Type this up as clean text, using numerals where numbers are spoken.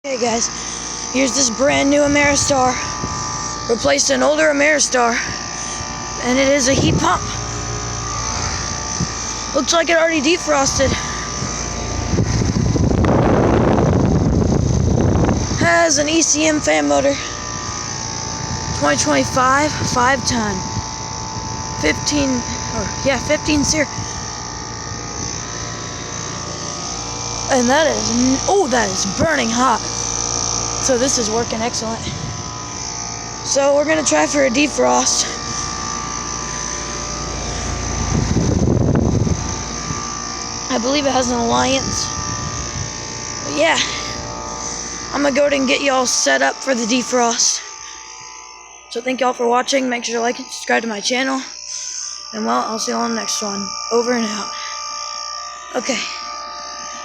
Hey guys, here's this brand new Ameristar. Replaced an older Ameristar, and it is a heat pump. Looks like it already defrosted. Has an ECM fan motor. 2025, 5-ton. 15 series. And that is burning hot. So this is working excellent. So we're gonna try for a defrost. I believe it has an alliance. But yeah, I'm gonna go ahead and get y'all set up for the defrost. So thank y'all for watching. Make sure to like and subscribe to my channel. And well, I'll see you on the next one. Over and out. Okay.